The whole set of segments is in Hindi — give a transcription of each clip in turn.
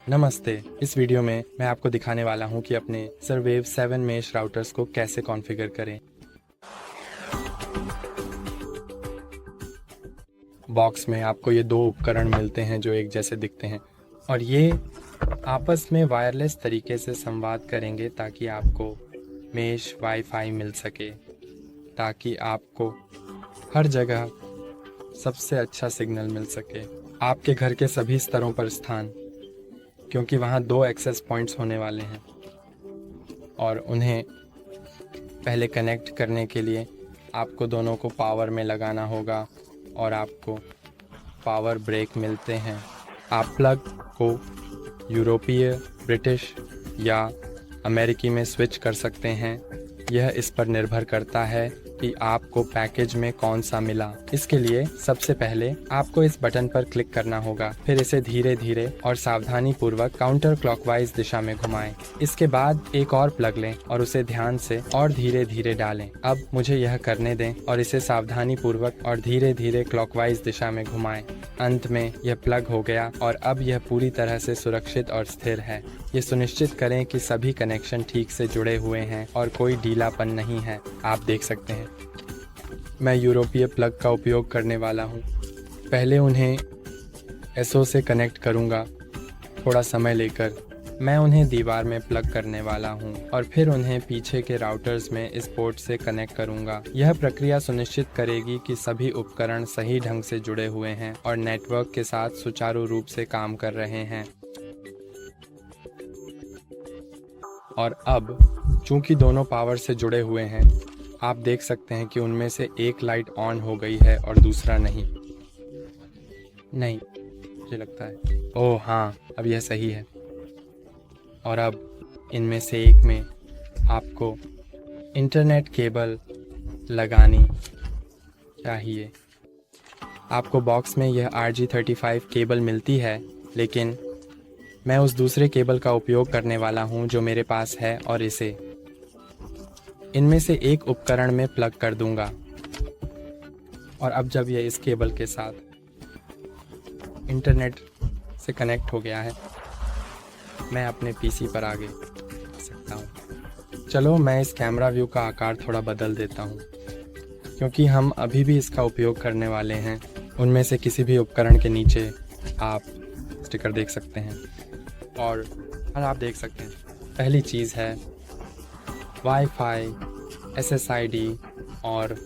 नमस्ते। इस वीडियो में मैं आपको दिखाने वाला हूं कि अपने सर्वेव 7 मेश राउटर्स को कैसे कॉन्फ़िगर करें। बॉक्स में आपको ये दो उपकरण मिलते हैं जो एक जैसे दिखते हैं और ये आपस में वायरलेस तरीके से संवाद करेंगे ताकि आपको मेश वाईफाई मिल सके, ताकि आपको हर जगह सबसे अच्छा सिग्नल मिल सके। आपके घर के सभी स्तरों पर स्थान, क्योंकि वहाँ 2 एक्सेस पॉइंट्स होने वाले हैं और उन्हें पहले कनेक्ट करने के लिए आपको दोनों को पावर में लगाना होगा और आपको पावर ब्रेक मिलते हैं। आप प्लग को यूरोपीय, ब्रिटिश या अमेरिकी में स्विच कर सकते हैं। यह इस पर निर्भर करता है कि आपको पैकेज में कौन सा मिला। इसके लिए सबसे पहले आपको इस बटन पर क्लिक करना होगा, फिर इसे धीरे धीरे और सावधानी पूर्वक काउंटर क्लॉकवाइज दिशा में घुमाएं। इसके बाद एक और प्लग लें और उसे ध्यान से और धीरे धीरे डालें। अब मुझे यह करने दें और इसे सावधानी पूर्वक और धीरे धीरे क्लॉकवाइज दिशा में घुमाएं। अंत में यह प्लग हो गया और अब यह पूरी तरह से सुरक्षित और स्थिर है। ये सुनिश्चित करें कि सभी कनेक्शन ठीक से जुड़े हुए हैं और कोई ढीलापन नहीं है। आप देख सकते हैं मैं यूरोपीय प्लग का उपयोग करने वाला हूँ। पहले उन्हें एसओ से कनेक्ट करूँगा, थोड़ा समय लेकर मैं उन्हें दीवार में प्लग करने वाला हूँ और फिर उन्हें पीछे के राउटर्स में इस पोर्ट से कनेक्ट करूँगा। यह प्रक्रिया सुनिश्चित करेगी कि सभी उपकरण सही ढंग से जुड़े हुए हैं और नेटवर्क के साथ सुचारू रूप से काम कर रहे हैं। और अब चूंकि दोनों पावर से जुड़े हुए हैं, आप देख सकते हैं कि उनमें से एक लाइट ऑन हो गई है और दूसरा नहीं, मुझे लगता है। ओह हाँ, अब यह सही है। और अब इनमें से एक में आपको इंटरनेट केबल लगानी चाहिए। आपको बॉक्स में यह RG35 केबल मिलती है, लेकिन मैं उस दूसरे केबल का उपयोग करने वाला हूं जो मेरे पास है और इसे इनमें से एक उपकरण में प्लग कर दूंगा। और अब जब यह इस केबल के साथ इंटरनेट से कनेक्ट हो गया है, मैं अपने पीसी पर आगे बढ़ सकता हूँ। चलो मैं इस कैमरा व्यू का आकार थोड़ा बदल देता हूँ, क्योंकि हम अभी भी इसका उपयोग करने वाले हैं। उनमें से किसी भी उपकरण के नीचे आप स्टिकर देख सकते हैं और आप देख सकते हैं पहली चीज़ है वाईफाई, SSID और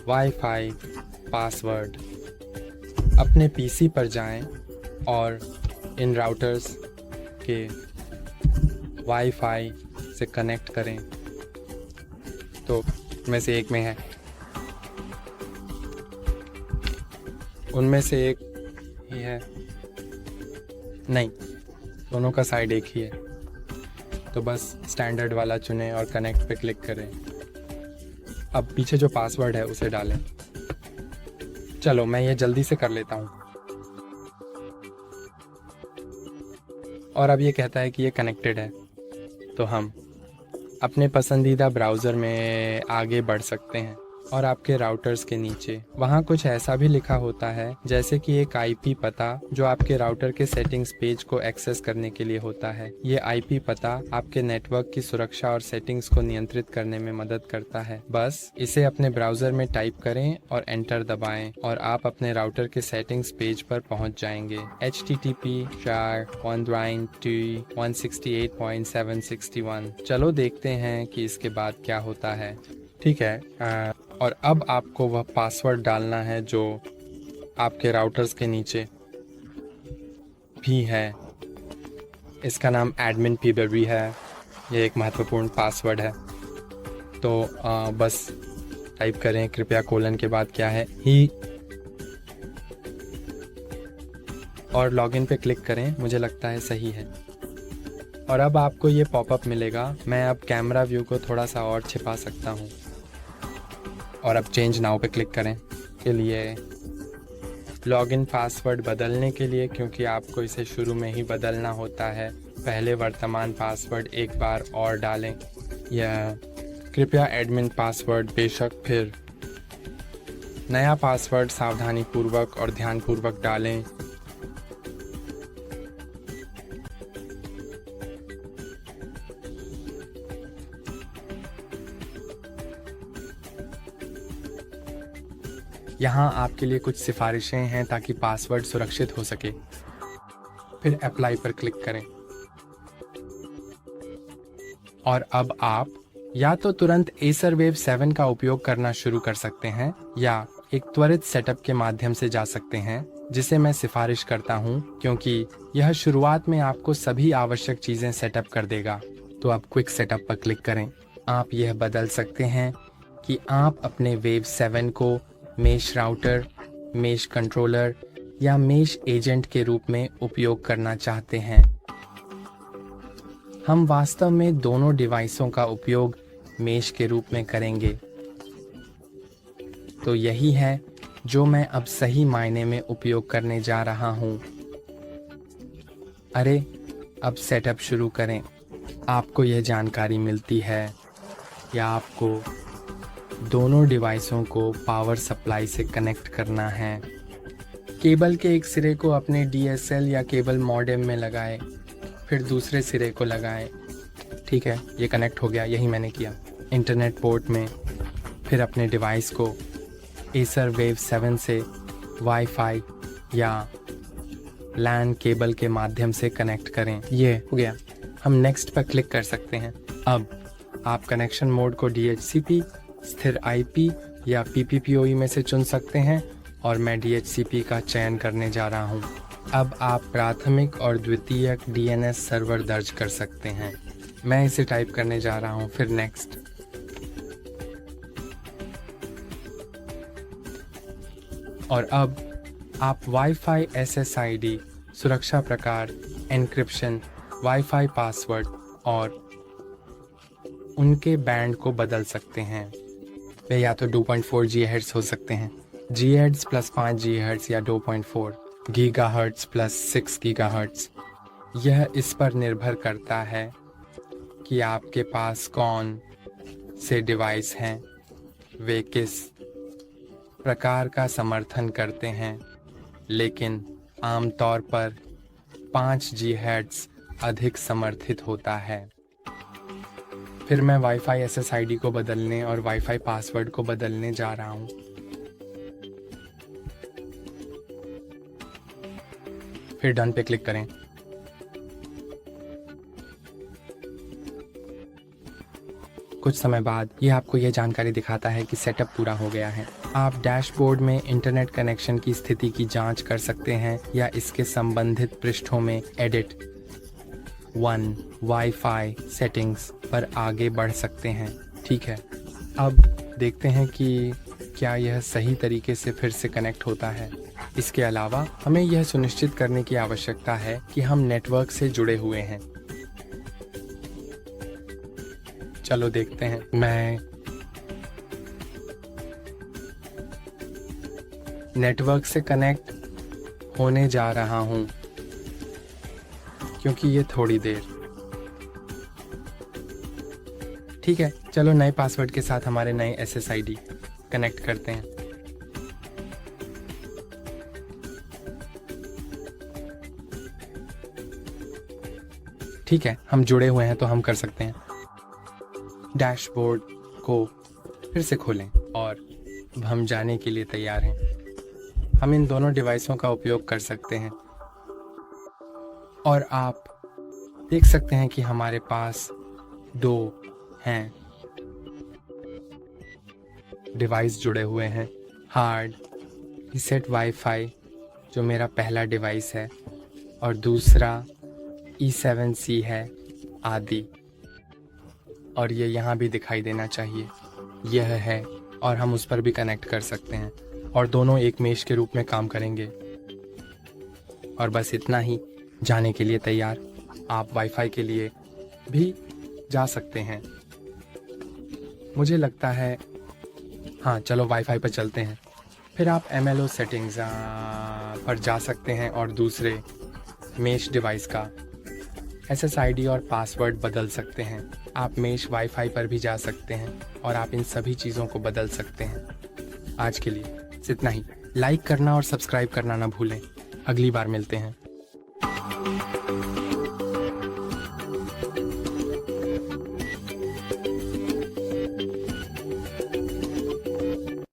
वाईफाई पासवर्ड। अपने पीसी पर जाएं और इन राउटर्स के वाईफाई से कनेक्ट करें। तो उनमें से एक में है, उनमें से एक ही है, नहीं, दोनों का साइड एक ही है। तो बस स्टैंडर्ड वाला चुनें और कनेक्ट पे क्लिक करें। अब पीछे जो पासवर्ड है उसे डालें। चलो मैं ये जल्दी से कर लेता हूँ। और अब ये कहता है कि ये कनेक्टेड है, तो हम अपने पसंदीदा ब्राउज़र में आगे बढ़ सकते हैं। और आपके राउटर्स के नीचे वहाँ कुछ ऐसा भी लिखा होता है, जैसे कि एक IP पता जो आपके राउटर के सेटिंग्स पेज को एक्सेस करने के लिए होता है। ये IP पता आपके नेटवर्क की सुरक्षा और सेटिंग्स को नियंत्रित करने में मदद करता है। बस इसे अपने ब्राउज़र में टाइप करें और एंटर दबाएं और आप अपने राउटर के सेटिंग्स पेज पर पहुंच जाएंगे। http://192.168.761। चलो देखते हैं कि इसके बाद क्या होता है। ठीक है, और अब आपको वह पासवर्ड डालना है जो आपके राउटर्स के नीचे भी है। इसका नाम एडमिन पीबेरी है। यह एक महत्वपूर्ण पासवर्ड है। तो बस टाइप करें, कृपया कोलन के बाद क्या है ही, और लॉगिन पे क्लिक करें। मुझे लगता है सही है। और अब आपको ये पॉपअप मिलेगा। मैं अब कैमरा व्यू को थोड़ा सा और छिपा सकता हूँ और अब चेंज नाउ पे क्लिक करें। के लिए लॉगिन पासवर्ड बदलने के लिए, क्योंकि आपको इसे शुरू में ही बदलना होता है, पहले वर्तमान पासवर्ड एक बार और डालें। यह कृपया एडमिन पासवर्ड बेशक, फिर नया पासवर्ड सावधानीपूर्वक और ध्यानपूर्वक डालें। यहाँ आपके लिए कुछ सिफारिशें हैं ताकि पासवर्ड सुरक्षित हो सके। फिर अप्लाई पर क्लिक करें। और अब आप या तो तुरंत एसर वेव 7 का उपयोग करना शुरू कर सकते हैं या एक त्वरित सेटअप के माध्यम से जा सकते हैं, जिसे मैं सिफारिश करता हूं क्योंकि यह शुरुआत में आपको सभी आवश्यक चीज़ें सेटअप कर देगा। तो अब क्विक सेटअप पर क्लिक करें। आप यह बदल सकते हैं कि आप अपने वेव 7 को मेश राउटर, मेश कंट्रोलर या मेश एजेंट के रूप में उपयोग करना चाहते हैं। हम वास्तव में दोनों डिवाइसों का उपयोग मेश के रूप में करेंगे। तो यही है जो मैं अब सही मायने में उपयोग करने जा रहा हूं। अरे, अब सेटअप शुरू करें। आपको यह जानकारी मिलती है या आपको दोनों डिवाइसों को पावर सप्लाई से कनेक्ट करना है। केबल के एक सिरे को अपने DSL या केबल मॉडेम में लगाएं, फिर दूसरे सिरे को लगाएं। ठीक है, ये कनेक्ट हो गया, यही मैंने किया। इंटरनेट पोर्ट में फिर अपने डिवाइस को एसर वेव 7 से वाईफाई या LAN केबल के माध्यम से कनेक्ट करें। ये हो गया। हम नेक्स्ट पर क्लिक कर सकते हैं। अब आप कनेक्शन मोड को DHCP, स्थिर IP या PPPoE में से चुन सकते हैं और मैं DHCP का चयन करने जा रहा हूं। अब आप प्राथमिक और द्वितीयक DNS सर्वर दर्ज कर सकते हैं। मैं इसे टाइप करने जा रहा हूं, फिर नेक्स्ट। और अब आप वाईफाई SSID, सुरक्षा प्रकार, एन्क्रिप्शन, वाईफाई पासवर्ड और उनके बैंड को बदल सकते हैं। वे या तो 2.4 GHz हो सकते हैं, GHz प्लस 5 GHz या 2.4 GHz प्लस 6 GHz। यह इस पर निर्भर करता है कि आपके पास कौन से डिवाइस हैं, वे किस प्रकार का समर्थन करते हैं, लेकिन आमतौर पर 5 GHz अधिक समर्थित होता है। फिर मैं वाईफाई SSID को बदलने और वाईफाई पासवर्ड को बदलने जा रहा हूं। फिर डन पे क्लिक करें। कुछ समय बाद यह आपको यह जानकारी दिखाता है कि सेटअप पूरा हो गया है। आप डैशबोर्ड में इंटरनेट कनेक्शन की स्थिति की जांच कर सकते हैं या इसके संबंधित पृष्ठों में एडिट 1 वाईफाई सेटिंग्स पर आगे बढ़ सकते हैं। ठीक है, अब देखते हैं कि क्या यह सही तरीके से फिर से कनेक्ट होता है। इसके अलावा हमें यह सुनिश्चित करने की आवश्यकता है कि हम नेटवर्क से जुड़े हुए हैं। चलो देखते हैं। मैं नेटवर्क से कनेक्ट होने जा रहा हूं क्योंकि ये थोड़ी देर। ठीक है, चलो नए पासवर्ड के साथ हमारे नए SSID कनेक्ट करते हैं। ठीक है, हम जुड़े हुए हैं तो हम कर सकते हैं। डैशबोर्ड को फिर से खोलें और अब हम जाने के लिए तैयार हैं। हम इन दोनों डिवाइसों का उपयोग कर सकते हैं और आप देख सकते हैं कि हमारे पास 2 हैं डिवाइस जुड़े हुए हैं। हार्ड रीसेट वाईफाई जो मेरा पहला डिवाइस है और दूसरा E7C है आदि, और ये यहाँ भी दिखाई देना चाहिए। यह है और हम उस पर भी कनेक्ट कर सकते हैं और दोनों एक मेश के रूप में काम करेंगे। और बस इतना ही। जाने के लिए तैयार। आप वाईफाई के लिए भी जा सकते हैं। मुझे लगता है हाँ, चलो वाईफाई पर चलते हैं। फिर आप MLO सेटिंग्स पर जा सकते हैं और दूसरे मेश डिवाइस का SSID और पासवर्ड बदल सकते हैं। आप मेश वाईफाई पर भी जा सकते हैं और आप इन सभी चीज़ों को बदल सकते हैं। आज के लिए इतना ही। लाइक करना और सब्सक्राइब करना ना भूलें। अगली बार मिलते हैं।